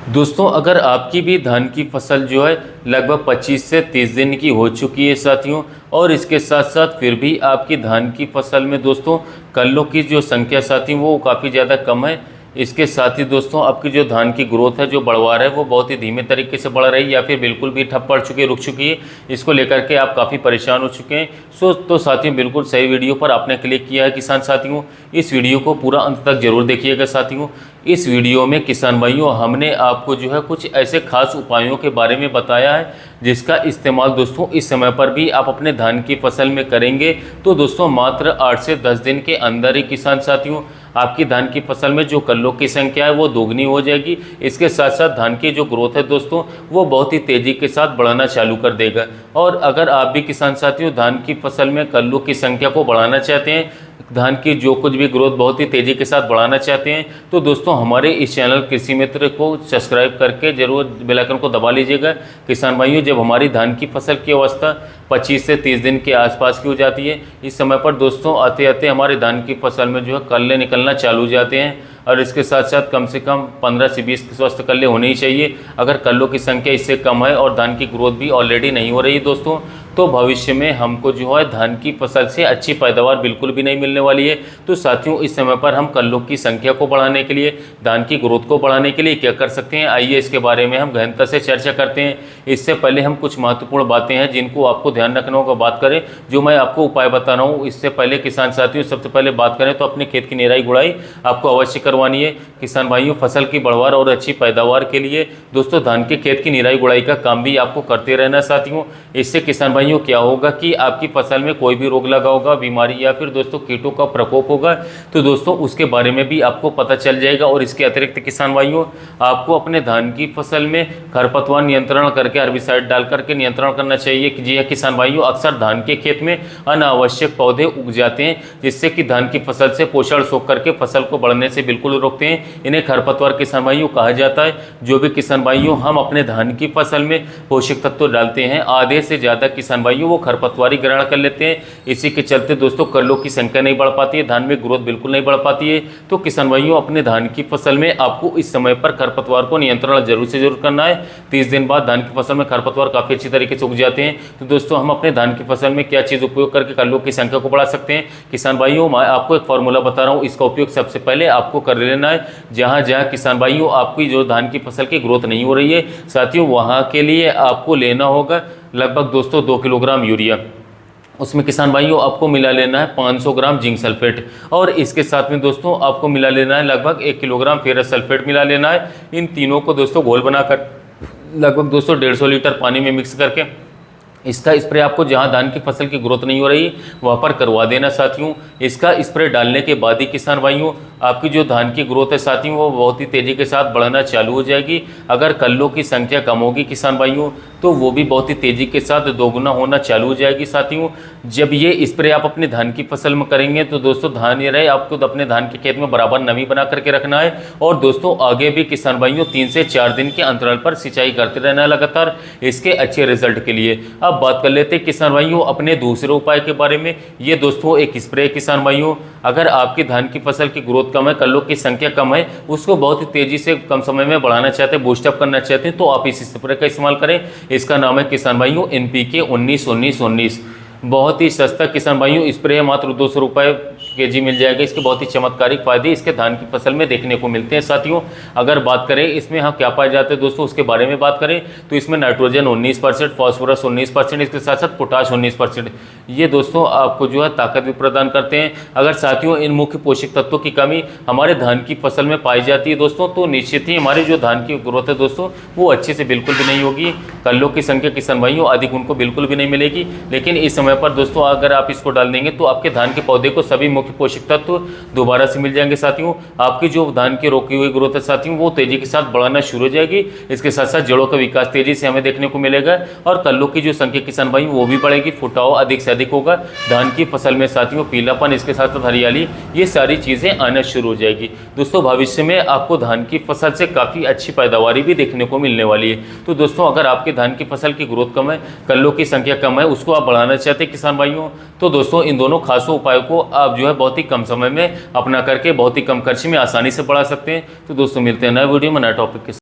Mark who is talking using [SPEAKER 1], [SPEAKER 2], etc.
[SPEAKER 1] दोस्तों, अगर आपकी भी धान की फसल जो है लगभग 25 से 30 दिन की हो चुकी है साथियों, और इसके साथ साथ फिर भी आपकी धान की फसल में दोस्तों कल्लों की जो संख्या साथियों वो काफ़ी ज़्यादा कम है। इसके साथ ही दोस्तों आपकी जो धान की ग्रोथ है, जो बढ़वार है, वो बहुत ही धीमे तरीके से बढ़ रही है या फिर बिल्कुल भी ठप पड़ चुकी है, रुक चुकी है। इसको लेकर के आप काफ़ी परेशान हो चुके हैं। तो साथियों बिल्कुल सही वीडियो पर आपने क्लिक किया है किसान साथियों। इस वीडियो को पूरा अंत तक जरूर देखिएगा साथियों। इस वीडियो में किसान भाइयों हमने आपको जो है कुछ ऐसे खास उपायों के बारे में बताया है जिसका इस्तेमाल दोस्तों इस समय पर भी आप अपने धान की फसल में करेंगे तो दोस्तों मात्र 8 से 10 दिन के अंदर ही किसान साथियों आपकी धान की फसल में जो कल्लों की संख्या है वो दोगुनी हो जाएगी। इसके साथ साथ धान की जो ग्रोथ है दोस्तों वो बहुत ही तेज़ी के साथ बढ़ना चालू कर देगा। और अगर आप भी किसान साथियों धान की फसल में कल्लों की संख्या को बढ़ाना चाहते हैं, धान की जो कुछ भी ग्रोथ बहुत ही तेज़ी के साथ बढ़ाना चाहते हैं, तो दोस्तों हमारे इस चैनल कृषि मित्र को सब्सक्राइब करके जरूर बेल आइकन को दबा लीजिएगा। किसान भाइयों, जब हमारी धान की फसल की अवस्था 25 से 30 दिन के आसपास की हो जाती है, इस समय पर दोस्तों आते आते हमारे धान की फसल में जो है कल्ले निकलना चालू हो जाते हैं। और इसके साथ साथ कम से कम 15 से 20 स्वस्थ कल्ले होने ही चाहिए। अगर कल्लों की संख्या इससे कम है और धान की ग्रोथ भी ऑलरेडी नहीं हो रही दोस्तों, तो भविष्य में हमको जो है धान की फसल से अच्छी पैदावार बिल्कुल भी नहीं मिलने वाली है। तो साथियों इस समय पर हम कल्लों की संख्या को बढ़ाने के लिए, धान की ग्रोथ को बढ़ाने के लिए क्या कर सकते हैं, आइए इसके बारे में हम गहनता से चर्चा करते हैं। इससे पहले हम कुछ महत्वपूर्ण बातें हैं जिनको आपको ध्यान रखना होगा, बात करें जो मैं आपको उपाय बता रहा हूँ। इससे पहले किसान साथियों सबसे पहले बात करें तो अपने खेत की निराई गुड़ाई आपको अवश्य करवानी है। किसान भाइयों फसल की बढ़वार और अच्छी पैदावार के लिए दोस्तों धान के खेत की निराई गुड़ाई का काम भी आपको करते रहना साथियों। इससे किसान भाइयों क्या होगा कि आपकी फसल में कोई भी रोग लगा होगा, बीमारी या फिर दोस्तों कीटों का प्रकोप होगा तो दोस्तों उसके बारे में भी आपको पता चल जाएगा। और इसके अतिरिक्त किसान भाइयों आपको अपने धान की फसल में खरपतवार नियंत्रण करके हर्बिसाइड डाल करके नियंत्रण करना चाहिए। जी हाँ किसान भाइयों, अक्सर धान के खेत में अनावश्यक पौधे उग जाते हैं जिससे कि धान की फसल से पोषण सोख करके फसल को बढ़ने से बिल्कुल रोकते हैं। इन्हें खरपतवार किसान भाइयों कहा जाता है। जो भी किसान भाइयों हम अपने धान की फसल में पोषक तत्व डालते हैं, आधे से ज़्यादा किसान भाइयों वो खरपतवारी ग्रहण कर लेते हैं। इसी के चलते दोस्तों कल्लों की संख्या नहीं बढ़ पाती है, धान में ग्रोथ बिल्कुल नहीं बढ़ पाती है। तो किसान भाइयों अपने धान की फसल में आपको इस समय पर खरपतवार को नियंत्रण जरूर से जरूर करना है। 30 दिन बाद धान की फसल में खरपतवार काफ़ी अच्छी तरीके से उग जाते हैं। तो दोस्तों हम अपने धान की फसल में क्या चीज़ उपयोग करके कल्लों की संख्या को बढ़ा सकते हैं। किसान भाइयों मैं आपको एक फॉर्मूला बता रहा हूँ, इसका उपयोग सबसे पहले आपको कर लेना है। जहाँ जहाँ किसान भाइयों आपकी जो धान की फसल की ग्रोथ नहीं हो रही है साथियों, वहाँ के लिए आपको लेना होगा लगभग दोस्तों 2 किलोग्राम यूरिया। उसमें किसान भाइयों आपको मिला लेना है 500 ग्राम जिंक सल्फेट, और इसके साथ में दोस्तों आपको मिला लेना है लगभग 1 किलोग्राम फेरस सल्फेट मिला लेना है। इन तीनों को दोस्तों घोल बनाकर लगभग दोस्तों 150 लीटर पानी में मिक्स करके इसका स्प्रे आपको जहां धान की फसल की ग्रोथ नहीं हो रही वहां पर करवा देना साथियों। इसका स्प्रे डालने के बाद ही किसान भाइयों आपकी जो धान की ग्रोथ है साथियों वो बहुत ही तेज़ी के साथ बढ़ना चालू हो जाएगी। अगर कल्लों की संख्या कम होगी किसान भाइयों तो वो भी बहुत ही तेज़ी के साथ दोगुना होना चालू हो जाएगी साथियों। जब ये स्प्रे आप अपने धान की फसल में करेंगे तो दोस्तों धान ये रहे आपको अपने धान के खेत में बराबर नमी बना करके रखना है। और दोस्तों आगे भी किसान भाइयों 3 से 4 दिन के अंतराल पर सिंचाई करते रहना है लगातार इसके अच्छे रिजल्ट के लिए। अब बात कर लेते हैं किसान भाइयों अपने दूसरे उपाय के बारे में। ये दोस्तों एक स्प्रे किसान भाइयों, अगर आपकी धान की फसल की ग्रोथ कम है, कल्लों की संख्या कम है, उसको बहुत ही तेजी से कम समय में बढ़ाना चाहते हैं, बूस्टअप करना चाहते हैं, तो आप इस स्प्रे का इस्तेमाल करें। इसका नाम है किसान भाइयों NPK 19-19-19। बहुत ही सस्ता किसान भाइयों स्प्रे है, मात्र 200 रुपये केजी मिल जाएगा। इसके बहुत ही चमत्कारिक फायदे इसके धान की फसल में देखने को मिलते हैं साथियों। अगर बात करें इसमें हम क्या पाए जाते हैं दोस्तों उसके बारे में बात करें तो इसमें नाइट्रोजन 19%, फास्फोरस 19%, इसके साथ साथ पोटाश 19%। ये दोस्तों आपको जो है ताकत भी प्रदान करते हैं। अगर साथियों इन मुख्य पोषक तत्वों की कमी हमारे धान की फसल में पाई जाती है दोस्तों तो निश्चित ही हमारी जो धान की ग्रोथ है दोस्तों वो अच्छे से बिल्कुल भी नहीं होगी। कल्लों की संख्या किसान भाइयों अधिक उनको बिल्कुल भी नहीं मिलेगी। लेकिन इस समय पर दोस्तों अगर आप इसको डाल देंगे तो आपके धान के पौधे को सभी मुख्य पोषक तत्व दोबारा से मिल जाएंगे साथियों। आपकी जो धान की रोकी हुई ग्रोथ है साथियों वो तेजी के साथ बढ़ना शुरू हो जाएगी। इसके साथ साथ जड़ों का विकास तेजी से हमें देखने को मिलेगा और कल्लों की जो संख्या किसान भाई वो भी बढ़ेगी, फुटाव अधिक से अधिक होगा। धान की फसल में साथियों पीलापन, इसके साथ साथ हरियाली, ये सारी चीजें आना शुरू हो जाएगी। दोस्तों भविष्य में आपको धान की फसल से काफी अच्छी पैदावारी भी देखने को मिलने वाली है। तो दोस्तों अगर आपके धान की फसल की ग्रोथ कम है, कल्लों की संख्या कम है, उसको आप बढ़ाना चाहते हैं किसान भाइयों, तो दोस्तों इन दोनों खासों उपायों को आप जो है बहुत ही कम समय में अपना करके बहुत ही कम खर्च में आसानी से बढ़ा सकते हैं। तो दोस्तों मिलते हैं नए वीडियो में नए टॉपिक के साथ।